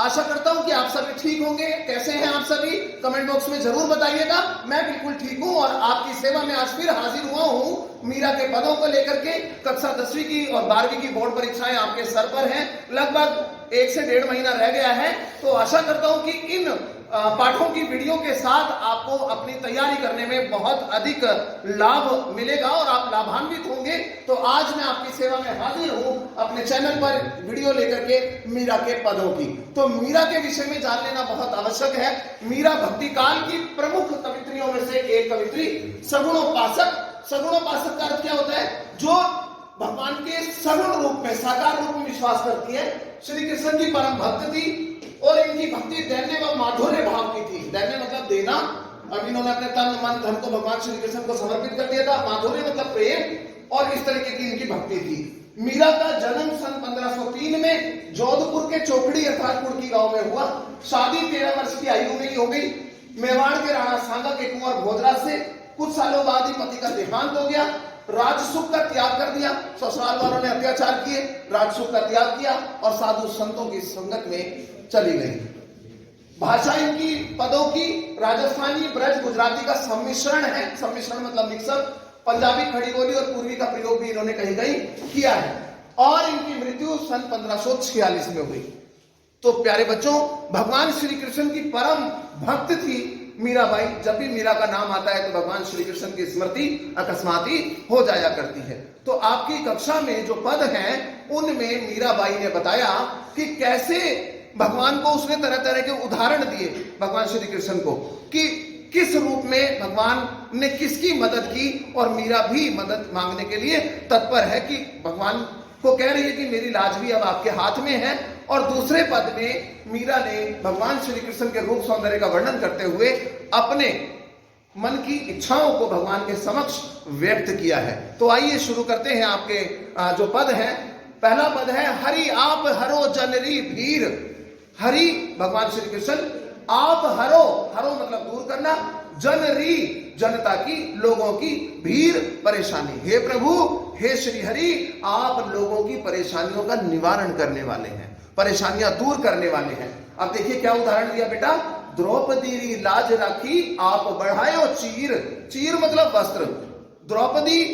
आशा करता हूं कि आप सभी ठीक होंगे। कैसे हैं आप सभी, कमेंट बॉक्स में जरूर बताइएगा। मैं बिल्कुल ठीक हूं और आपकी सेवा में आज फिर हाजिर हुआ हूं मीरा के पदों को लेकर के। कक्षा 10वीं की और 12वीं की बोर्ड परीक्षाएं आपके सर पर हैं, लगभग 1 से 1.5 महीना रह गया है। तो आशा करता हूं कि इन पाठों की वीडियो के साथ आपको अपनी तैयारी करने में बहुत अधिक लाभ मिलेगा और आप लाभान्वित होंगे। तो आज मैं आपकी सेवा में हाजिर हूं अपने चैनल पर वीडियो लेकर के मीरा के पदों की। तो मीरा के विषय में जान लेना बहुत आवश्यक है। मीरा भक्ति काल की प्रमुख कवित्रियों में से एक कवित्री, सगुणोपासक। सगुणोपासक का अर्थ क्या होता है? जो भगवान के सगुण रूप में, साकार रूप में विश्वास करती है। श्री कृष्ण की परम भक्त थी और इनकी भक्ति दैन्य व माधुर्य भाव की थी। दैन्य मतलब देना, अब इन्होंने अपने तन मन धन को भगवान श्री कृष्ण को समर्पित कर दिया था। माधुर्य मतलब प्रेम, और इस तरीके की इनकी भक्ति थी। मीरा का जन्म सन 1503 में जोधपुर के चोखड़ी अर्थात कुड़की गांव में हुआ। शादी 13 वर्ष की आयु में ही हो गई। मेवाड़ के राणा सांगा के कुंवर भोजराज से कुछ सालों बाद ही पति का देहांत हो गया। राजसुख का त्याग कर दिया, ससुराल वालों ने अत्याचार किए, राजसुख का त्याग किया और साधु संतों की संगत में चली गई। भाषा इनकी पदों की राजस्थानी, ब्रज, गुजराती का सम्मिश्रण है। सम्मिश्रण मतलब मिक्सअप। पंजाबी, खड़ी बोली और पूर्वी का प्रयोग भी इन्होंने कहीं कहीं किया है। और इनकी मृत्यु सन 1546 में हुई। तो प्यारे बच्चों, भगवान श्री कृष्ण की परम भक्त थी मीराबाई। जब भी मीरा का नाम आता है तो भगवान श्री कृष्ण की स्मृति अकस्मात ही हो जाया करती है। तो आपकी कक्षा में जो पद हैं उनमें मीराबाई ने बताया कि कैसे भगवान को उसने तरह तरह के उदाहरण दिए, भगवान श्री कृष्ण को, कि किस रूप में भगवान ने किसकी मदद की। और मीरा भी मदद मांगने के लिए तत्पर है कि भगवान को कह रही है कि मेरी लाज भी अब आपके हाथ में है। और दूसरे पद में मीरा ने भगवान श्री कृष्ण के रूप सौंदर्य का वर्णन करते हुए अपने मन की इच्छाओं को भगवान के समक्ष व्यक्त किया है। तो आइए शुरू करते हैं। आपके जो पद है, पहला पद है, हरि आप हरो जनरी भीर। हरि भगवान श्री कृष्ण, आप हरो, हरो मतलब दूर करना, जनरी जनता की, लोगों की, भीर परेशानी। हे प्रभु, हे श्री हरि, आप लोगों की परेशानियों का निवारण करने वाले हैं, परेशानियां दूर करने वाले हैं। अब देखिए क्या उदाहरण दिया बेटा। द्रौपदी री लाज राखी, आप बढ़ायो चीर। चीर मतलब वस्त्र। द्रौपदी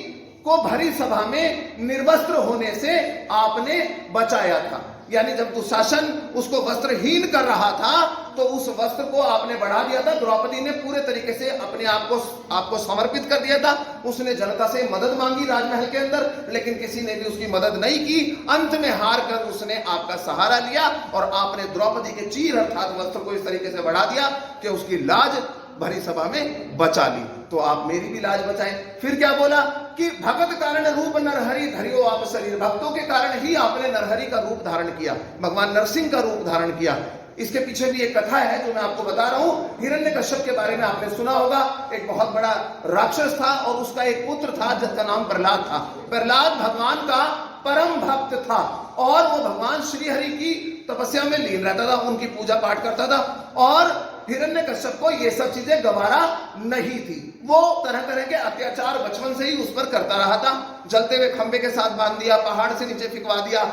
को भरी सभा में निर्वस्त्र होने से आपने बचाया था। यानी जब दुशासन उसको वस्त्रहीन कर रहा था तो उस वस्त्र को आपने बढ़ा दिया था। द्रौपदी ने पूरे तरीके से अपने आपको समर्पित कर दिया था। उसने जनता से मदद मांगी राजमहल के अंदर, लेकिन किसी ने भी उसकी मदद नहीं की। अंत में हार कर उसने आपका सहारा लिया और आपने द्रौपदी के चीर अर्थात वस्त्र को इस तरीके से बढ़ा दिया कि उसकी लाज भरी सभा में बचा ली। तो आप मेरी भी लाज बचाएं। फिर क्या बोला कि भगत कारण रूप नरहरि धरियो आप शरीर। भक्तों के कारण ही आपने नरहरि का रूप धारण किया, भगवान नरसिंह का रूप धारण किया। इसके पीछे भी एक कथा है जो मैं आपको बता रहा हूं। हिरण्यकश्यप के बारे में आपने सुना होगा। एक बहुत बड़ा राक्षस था और उसका एक पुत्र था जिसका नाम प्रहलाद था। प्रहलाद भगवान का परम भक्त था और वो भगवान श्री हरि की तपस्या में लीन रहता था, उनकी पूजा पाठ करता था। और हिरण्यकश्यप को ये सब चीजें गवारा नहीं थी। वो तरह तरह के अत्याचार बचपन से ही उस पर करता रहा था। जलते हुए खंबे के साथ बांध दिया, पहाड़ से नीचे फिकवा दिया,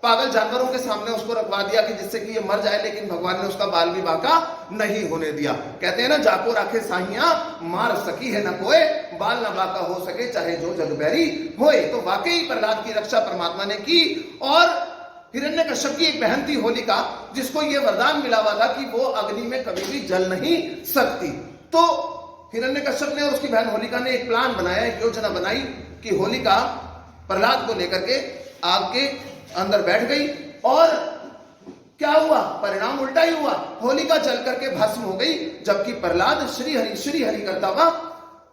पागल जानवरों के सामने उसको रखवा दिया कि जिससे कि ये मर जाए, लेकिन भगवान ने उसका बाल भी बाका नहीं होने दिया। कहते हैं ना, जाको राखे साहिया मार सकी है न कोई, बाल न बाका हो सके चाहे जो जग बैरी होए। तो वाकई प्रहलाद की रक्षा परमात्मा ने की। और हिरण्यकश्यप की एक बहन थी होलिका, जिसको ये वरदान मिला हुआ था कि वो अग्नि में कभी भी जल नहीं सकती। तो हिरण्यकश्यप ने और उसकी बहन होलिका ने एक प्लान बनाया, एक योजना बनाई कि होलिका प्रहलाद को लेकर के आग के अंदर बैठ गई और क्या हुआ, परिणाम उल्टा ही हुआ। होलिका जल करके भस्म हो गई, जबकि प्रहलाद श्री हरि करता हुआ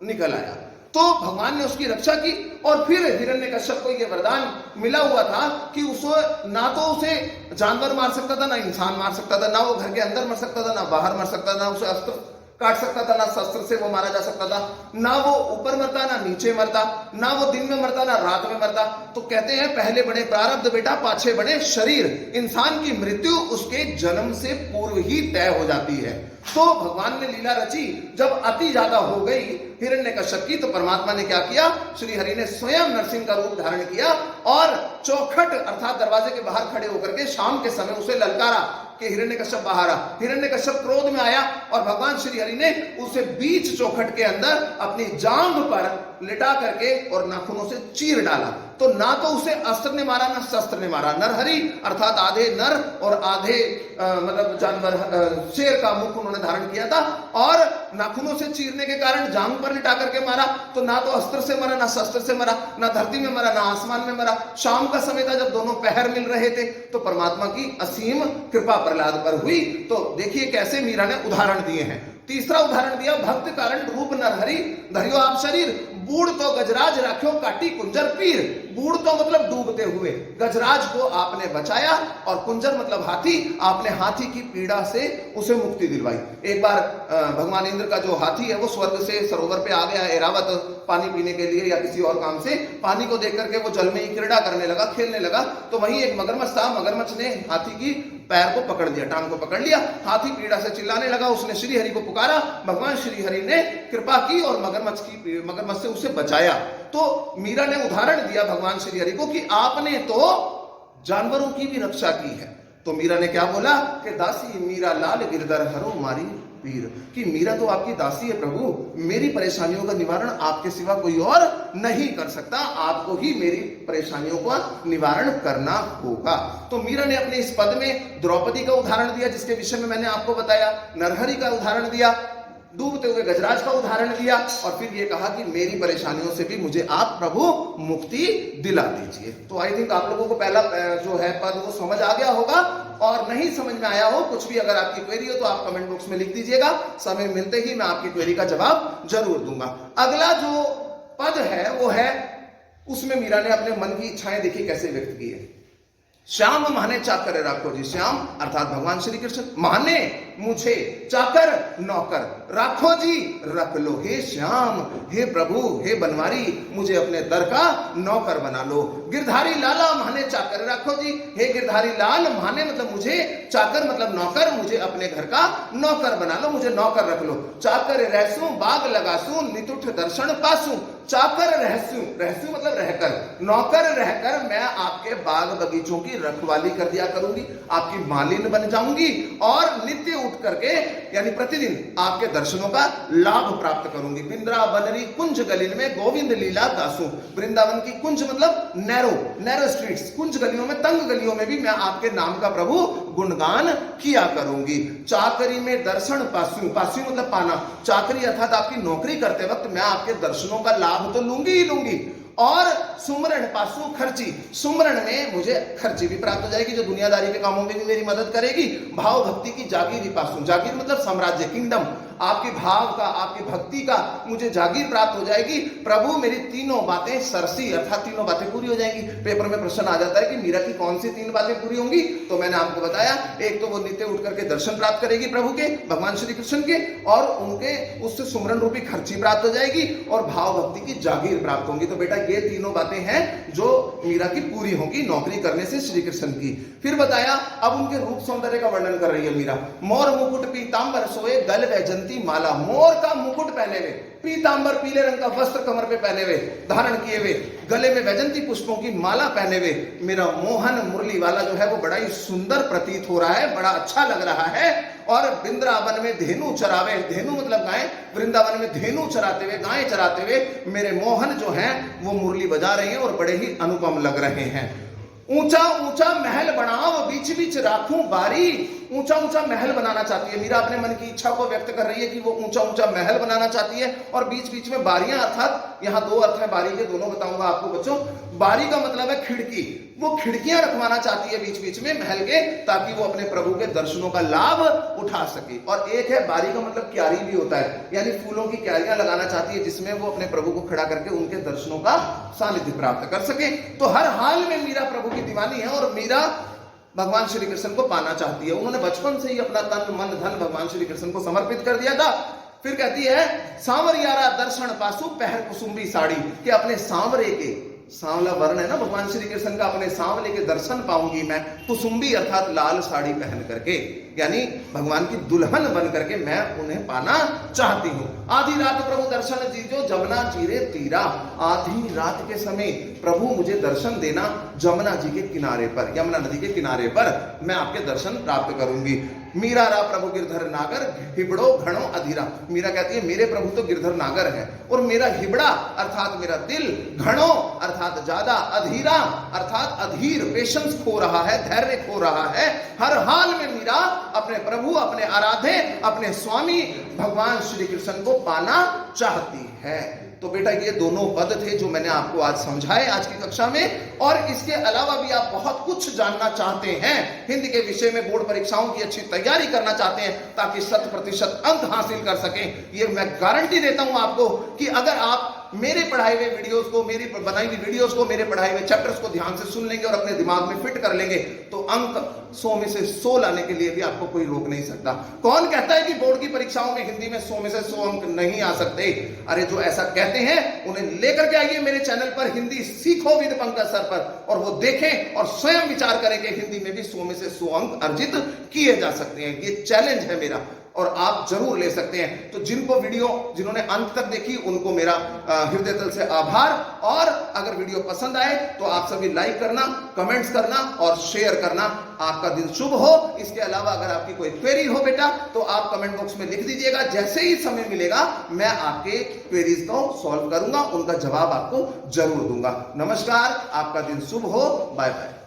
निकल आया। तो भगवान ने उसकी रक्षा की। और फिर हिरण्यकश्यप को यह वरदान मिला हुआ था कि उसको ना तो उसे जानवर मार सकता था, ना इंसान मार सकता था, ना वो घर के अंदर मर सकता था, ना बाहर मर सकता था, ना उसे अस्त्र काट सकता था, ना शस्त्र से वो मारा जा सकता था, ना वो ऊपर मरता ना नीचे मरता, ना वो दिन में मरता ना रात में मरता। तो कहते हैं पहले बने प्रारब्ध बेटा, पाछे बने शरीर। इंसान की मृत्यु उसके जन्म से पूर्व ही तय हो जाती है। तो भगवान ने लीला रची, जब अति ज्यादा हो गई हिरण्यकश्यप की, तो परमात्मा ने क्या किया, श्री हरि ने स्वयं नरसिंह का रूप धारण किया और चौखट अर्थात दरवाजे के बाहर खड़े होकर के शाम के समय उसे ललकारा कि हिरण्यकश्यप बाहर आ। हिरण्यकश्यप क्रोध में आया और भगवान श्री हरि ने उसे बीच चौखट के अंदर अपनी जांघ पर लिटा करके और नाखूनों से चीर डाला। तो ना तो उसे अस्त्र ने मारा ना शस्त्र ने मारा। नरहरि अर्थात आधे नर और आधे मतलब जानवर शेर का मुख उन्होंने धारण किया था और नाखूनों से चीरने के कारण जांघ पर लिटा करके मारा। तो ना तो अस्त्र से मरा ना शस्त्र से मरा, ना धरती में मरा ना आसमान में मरा। शाम का समय था जब दोनों पहर मिल रहे थे तो परमात्मा की असीम कृपा प्रहलाद पर हुई। तो देखिए कैसे मीरा ने उदाहरण दिए हैं। तीसरा उदाहरण दिया, भक्त कारण रूप नरहरि धरियो आप शरीर, बूढ़ तो गजराज राख्यो काटी कुंजर पीर। बूढ़ तो मतलब डूबते हुए, गजराज को आपने बचाया और कुंजर मतलब हाथी, आपने हाथी की पीड़ा से उसे मुक्ति दिलवाई। एक बार भगवान इंद्र का जो हाथी है वो स्वर्ग से सरोवर पे आ गया ऐरावत पानी पीने के लिए या किसी और काम से। पानी को देख करके वो जल में ही क्रीड़ा करने लगा, खेलने लगा। तो वहीं एक मगरमच्छ था, मगरमच्छ ने हाथी की पैर को पकड़ लिया, टांग को पकड़ लिया। हाथी पीड़ा से चिल्लाने लगा, उसने श्री हरि को पुकारा, भगवान श्री हरि ने कृपा की और मगरमच्छ से उसे बचाया। तो मीरा ने उदाहरण दिया भगवान श्री हरि को कि आपने तो जानवरों की भी रक्षा की है। तो मीरा ने क्या बोला कि दासी मीरा लाल गिरधर हरो मारी पीर, कि मीरा तो आपकी दासी है प्रभु, मेरी परेशानियों का निवारण आपके सिवा कोई और नहीं कर सकता, आपको ही मेरी परेशानियों का निवारण करना होगा। तो मीरा ने अपने इस पद में द्रौपदी का उदाहरण दिया जिसके विषय में मैंने आपको बताया, नरहरि का उदाहरण दिया, डूबते हुए गजराज का उदाहरण दिया और फिर ये कहा कि मेरी परेशानियों से भी मुझे आप प्रभु मुक्ति दिला दीजिए। तो आई थिंक आप लोगों को पहला जो है पद वो समझ आ गया होगा, और नहीं समझ में आया हो कुछ भी अगर आपकी क्वेरी हो तो आप कमेंट बॉक्स में लिख दीजिएगा, समय मिलते ही मैं आपकी क्वेरी का जवाब जरूर दूंगा। अगला जो पद है वो है, उसमें मीरा ने अपने मन की इच्छाएं देखी कैसे व्यक्त की है। श्याम माने चाकर राखो जी, श्याम अर्थात भगवान श्री कृष्ण, माने मुझे, चाकर नौकर, राखो जी रख लो, हे श्याम, हे प्रभु, हे बनवारी, मुझे अपने दर का नौकर बना लो। गिरधारी लाला माने चाकर राखो जी, हे गिरधारी लाल, माने मतलब मुझे, चाकर मतलब नौकर, मुझे अपने घर का नौकर बना लो, मुझे नौकर रख लो। चाकर रहसू बाग लगासू नितुठ दर्शन पासू, चाकर रहसू, रहसू मतलब रहकर, नौकर रहकर मैं आपके बाग बगीचों की रखवाली कर दिया करूंगी, आपकी मालिन बन जाऊंगी और नित्य उठ करके यानी प्रतिदिन आपके दर्शनों का लाभ प्राप्त करूंगी। वृंदावनरी कुंज गलिन में गोविंद लीला दासू, वृंदावन की कुंज मतलब नैरो स्ट्रीट्स, कुंज गलियों में, तंग गलियों में भी मैं आपके नाम का प्रभु गुणगान किया करूंगी। चाकरी में दर्शन पासू, पासू मतलब पाना, चाकरी अर्थात आपकी नौकरी करते वक्त मैं आपके दर्शनों का लाभ तो लूंगी ही लूंगी, और सुमरण पासू खर्ची, सुमरण में मुझे खर्ची भी प्राप्त हो जाएगी जो दुनियादारी के कामों में भी मेरी मदद करेगी। भाव भक्ति की जागीर पासू, जागीर मतलब साम्राज्य, किंगडम, आपके भाव का, आपकी भक्ति का मुझे जागीर प्राप्त हो जाएगी। प्रभु मेरी तीनों बातें सरसी अर्थात तीनों बातें पूरी हो जाएंगी। पेपर में प्रश्न आ जाता है कि मीरा की कौन सी तीन बातें पूरी होंगी, तो मैंने आपको बताया, एक तो वो नित्य उठ करके दर्शन प्राप्त करेगी प्रभु के, भगवान श्री कृष्ण के, और उनके उससे सुमरन रूपी खर्ची प्राप्त हो जाएगी और भाव भक्ति की जागीर प्राप्त होंगी। तो बेटा ये तीनों बातें हैं जो मीरा की पूरी होंगी नौकरी करने से श्री कृष्ण की। फिर बताया अब उनके रूप सौंदर्य का वर्णन कर रही है मीरा। मोर मुकुट पीतांबर सोए गल वैजंती माला, मोर का मुकुट पहने हुए, पीतांबर पीले रंग का वस्त्र कमर पे पहने हुए, धारण किए हुए, गले में वैजंती पुष्पों की माला पहने हुए, मेरा मोहन मुरली वाला जो है वो बड़ा ही सुंदर प्रतीत हो रहा है, बड़ा अच्छा लग रहा है। और वृंदावन में धेनु चरावे, धेनु मतलब गाय, वृंदावन में धेनु चराते हुए, गाय चराते हुए मेरे मोहन जो हैं वो मुरली बजा रहे हैं और बड़े ही अनुपम लग रहे हैं। ऊंचा ऊंचा महल बनाओ बीच बीच राखूं बारी, ऊंचा ऊंचा महल बनाना चाहती है मीरा, अपने मन की इच्छा को व्यक्त कर रही है कि वो ऊंचा ऊंचा महल बनाना चाहती है और बीच बीच में बारियां, अर्थात यहाँ दो अर्थ है बारी के, दोनों बताऊंगा आपको बच्चों। बारी का मतलब है खिड़की, वो खिड़कियां रखवाना चाहती है बीच बीच में महल के, ताकि वो अपने प्रभु के दर्शनों का लाभ उठा सके। और एक है बारी का मतलब क्यारी भी होता है, यानी फूलों की क्यारियां लगाना चाहती है जिसमें वो अपने प्रभु को खड़ा करके उनके दर्शनों का सानिध्य प्राप्त कर सके। तो हर हाल में मीरा प्रभु की दीवानी है और मीरा भगवान श्री कृष्ण को पाना चाहती है। उन्होंने बचपन से ही अपना तन मन धन भगवान श्री कृष्ण को समर्पित कर दिया था। फिर कहती है सांवरियारा दर्शन पासु पहर कुसुम्बी साड़ी, कि अपने सांवरे के सांवला वर्ण है ना भगवान श्री कृष्ण का, अपने सांवले के दर्शन पाऊंगी मैं कुसुम्बी अर्थात लाल साड़ी पहन करके, यानी भगवान की दुल्हन बन करके मैं उन्हें पाना चाहती हूं। आधी रात प्रभु दर्शन दीजो जमुना चीरे तीरा, आधी रात के समय प्रभु मुझे दर्शन देना जमुना जी के किनारे पर, यमुना नदी के किनारे पर मैं आपके दर्शन प्राप्त करूंगी। मीरा रा प्रभु गिरधर नागर हिबड़ो घणो अधीरा, मीरा कहती है मेरे प्रभु तो गिरधर नागर है और मेरा हिबड़ा अर्थात मेरा दिल, घणो अर्थात ज्यादा, अधीरा अर्थात अधीर, पेशेंस खो रहा है, धैर्य खो रहा है। हर हाल में मीरा अपने प्रभु, अपने आराध्य, अपने स्वामी भगवान श्री कृष्ण को पाना चाहती है। तो बेटा ये दोनों पद थे जो मैंने आपको आज समझाए आज की कक्षा में, और इसके अलावा भी आप बहुत कुछ जानना चाहते हैं, हिंदी के विषय में बोर्ड परीक्षाओं की अच्छी तैयारी करना चाहते हैं ताकि 100% अंक हासिल कर सकें, ये मैं गारंटी देता हूं आपको कि अगर आप मेरे पढ़ाए हुए वीडियोस को, मेरी बनाई हुई वीडियोस को, मेरे पढ़ाए हुए चैप्टर्स को ध्यान से सुन लेंगे और अपने दिमाग में फिट कर लेंगे तो अंक 100 में से 100 लाने के लिए भी आपको कोई रोक नहीं सकता। कौन कहता है कि बोर्ड की परीक्षाओं में हिंदी में 100 में से 100 अंक नहीं आ सकते? अरे जो ऐसा कहते हैं उन्हें लेकर के आइए मेरे चैनल पर, हिंदी सीखो विद पंकज सर पर, और वो देखें और स्वयं विचार करें कि हिंदी में भी 100 में से 100 अंक अर्जित किए जा सकते हैं। ये चैलेंज है मेरा और आप जरूर ले सकते हैं। तो जिन्होंने अंत तक देखी उनको मेरा हृदय तल से आभार, और अगर वीडियो पसंद आए तो आप सभी लाइक करना, कमेंट्स करना और शेयर करना। आपका दिन शुभ हो। इसके अलावा अगर आपकी कोई क्वेरी हो बेटा तो आप कमेंट बॉक्स में लिख दीजिएगा, जैसे ही समय मिलेगा मैं आपके क्वेरीज को सॉल्व करूंगा, उनका जवाब आपको जरूर दूंगा। नमस्कार, आपका दिन शुभ हो, बाय बाय।